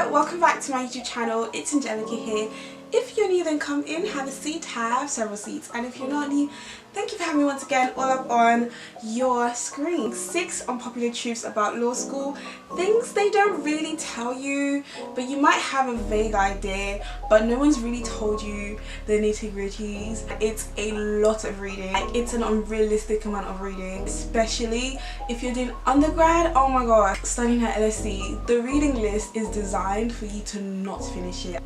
Hello, welcome back to my YouTube channel. It's Angelica here. If you're new, then come in, have a seat. I have several seats, and if you're not new, thank you for having me once again all up on your screen. 6 unpopular truths about law school, things they don't really tell you, but you might have a vague idea, but no one's really told you the nitty-gritties. It's a lot of reading. It's an unrealistic amount of reading, especially if you're doing undergrad. Oh my god, studying at LSE, the reading list is designed for you to not finish it.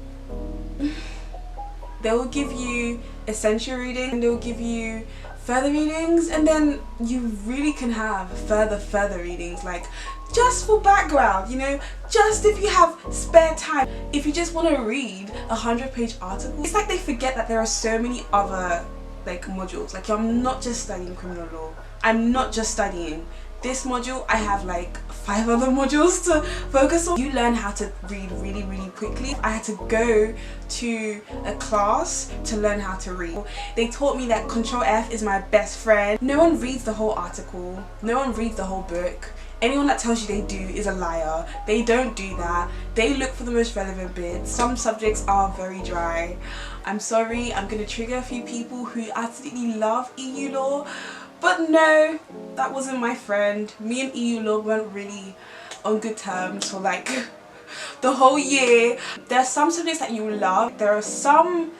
They will give you essential reading and they will give you further readings, and then you really can have further readings, like just for background, you know, just if you have spare time, if you just want to read a 100-page article. It's like they forget that there are so many other like modules. Like, I'm not just studying criminal law, I'm not just studying this module, I have like 5 other modules to focus on. You learn how to read really quickly. I had to go to a class to learn how to read. They taught me that Control F is my best friend. No one reads the whole article, no one reads the whole book. Anyone that tells you they do is a liar. They don't do that. They look for the most relevant bits. Some subjects are very dry. I'm sorry, I'm gonna trigger a few people who absolutely love EU law, but no, that wasn't my friend. Me and EU law weren't really on good terms for like the whole year. There are some subjects that you love. There are some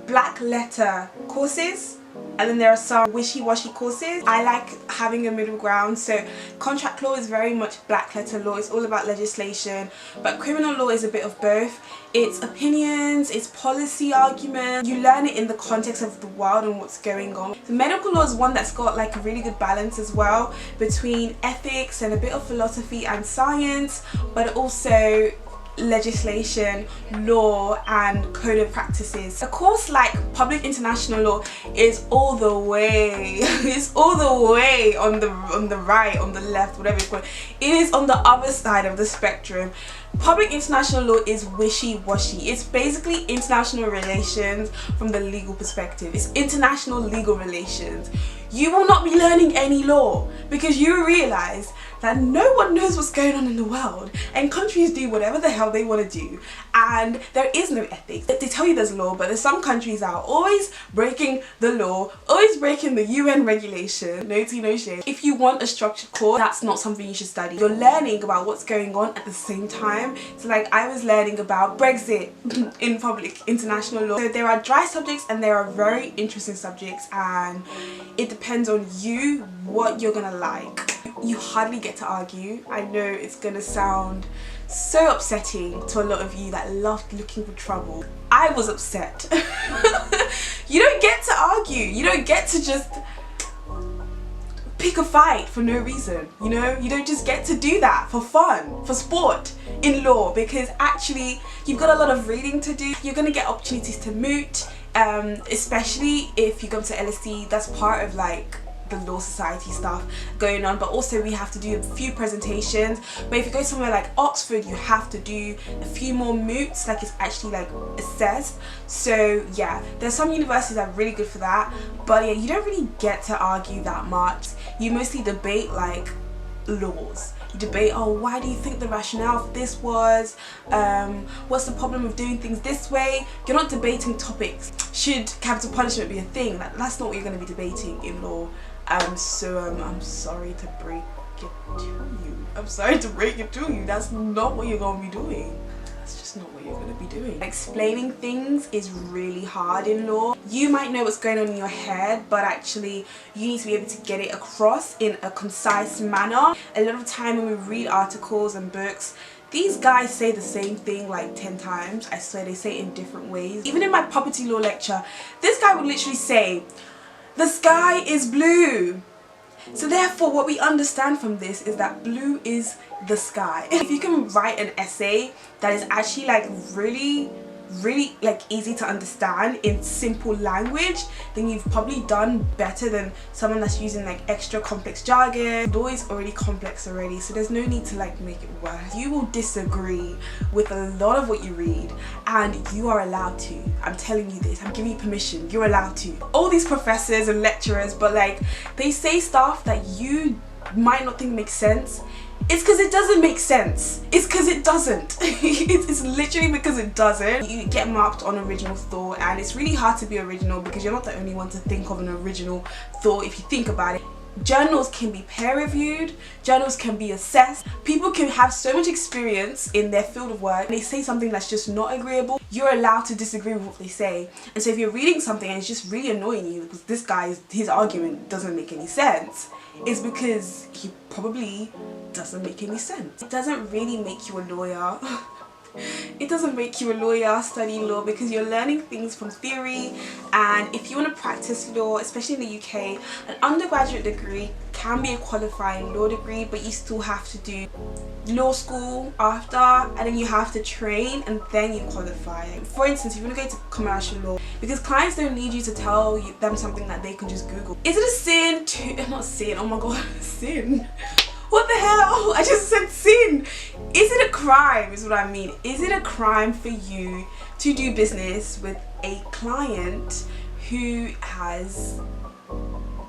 black letter courses, and then there are some wishy-washy courses. I like having a middle ground, so contract law is very much black letter law. It's all about legislation, but criminal law is a bit of both. It's opinions, it's policy arguments. You learn it in the context of the world and what's going on. The medical law is one that's got like a really good balance as well between ethics and a bit of philosophy and science, but also legislation, law and code of practices. A course like public international law is all the way it's all the way on the right, on the left, whatever it's called. It is on the other side of the spectrum. Public international law is wishy-washy. It's basically international relations from the legal perspective. It's international legal relations. You will not be learning any law because you realize that no one knows what's going on in the world, and countries do whatever the hell they want to do, and there is no ethics. They tell you there's law, but there's some countries that are always breaking the law, always breaking the UN regulation. No tea, no shade. If you want a structured course, that's not something you should study. You're learning about what's going on at the same time. So like, I was learning about Brexit in public international law. So there are dry subjects and there are very interesting subjects, and it depends on you what you're gonna like. You hardly get to argue. I know it's gonna sound so upsetting to a lot of you that loved looking for trouble. I was upset. You don't get to argue. You don't get to just pick a fight for no reason, you know? You don't just get to do that for fun, for sport in law, because actually you've got a lot of reading to do. You're gonna get opportunities to moot, especially if you go to LSE. That's part of like the law society stuff going on, but also we have to do a few presentations. But if you go somewhere like Oxford, you have to do a few more moots, like it's actually like assessed. So yeah, there's some universities that are really good for that, but yeah, you don't really get to argue that much. You mostly debate like laws. You debate, oh, why do you think the rationale for this was, what's the problem of doing things this way. You're not debating topics. Should capital punishment be a thing? That's not what you're going to be debating in law. I'm sorry to break it to you. I'm sorry to break it to you. That's not what you're going to be doing. That's just not what you're going to be doing. Explaining things is really hard in law. You might know what's going on in your head, but actually you need to be able to get it across in a concise manner. A lot of time when we read articles and books, these guys say the same thing like 10 times. I swear they say it in different ways. Even in my property law lecture, this guy would literally say, the sky is blue. So therefore what we understand from this is that blue is the sky. If you can write an essay that is actually like really like easy to understand in simple language, then you've probably done better than someone that's using like extra complex jargon. Law is already complex already, so there's no need to like make it worse. You will disagree with a lot of what you read, and you are allowed to. I'm telling you this, I'm giving you permission, you're allowed to. All these professors and lecturers, but like they say stuff that you might not think makes sense. It's because it doesn't make sense. It's because it doesn't. It's literally because it doesn't. You get marked on original thought, and it's really hard to be original because you're not the only one to think of an original thought if you think about it. Journals can be peer reviewed, journals can be assessed, people can have so much experience in their field of work, they say something that's just not agreeable, you're allowed to disagree with what they say. And so if you're reading something and it's just really annoying you because this guy's, his argument doesn't make any sense, it's because he probably doesn't make any sense. It doesn't really make you a lawyer. It doesn't make you a lawyer studying law because you're learning things from theory, and if you want to practice law, especially in the UK, an undergraduate degree can be a qualifying law degree, but you still have to do law school after, and then you have to train and then you qualify. For instance, if you want to go to commercial law, because clients don't need you to tell them something that they can just Google. Is it a sin to, not sin, oh my god, sin. What the hell? I just said sin. Is it a crime is what I mean. Is it a crime for you to do business with a client who has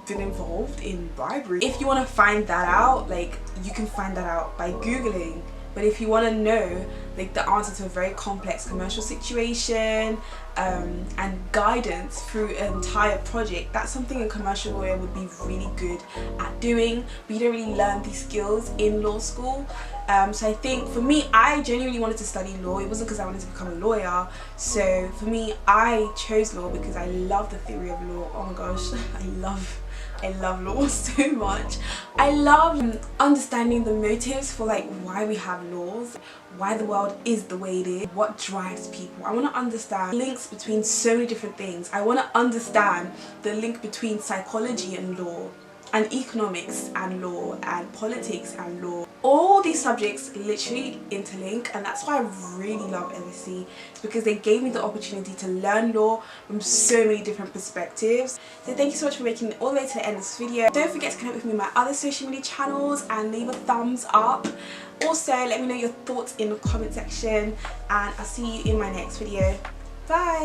been involved in bribery? If you want to find that out, like, you can find that out by Googling. But if you want to know like the answer to a very complex commercial situation and guidance through an entire project, that's something a commercial lawyer would be really good at doing, but you don't really learn these skills in law school. So I think for me, I genuinely wanted to study law. It wasn't because I wanted to become a lawyer. So for me, I chose law because I love the theory of law. Oh my gosh, I love law so much. I love understanding the motives for like why we have laws, why the world is the way it is, what drives people. I want to understand links between so many different things. I want to understand the link between psychology and law, and economics and law, and politics and law. All these subjects literally interlink, and that's why I really love LSE, because they gave me the opportunity to learn law from so many different perspectives. So thank you so much for making it all the way to the end of this video. Don't forget to connect with me on my other social media channels and leave a thumbs up. Also, let me know your thoughts in the comment section, and I'll see you in my next video. Bye!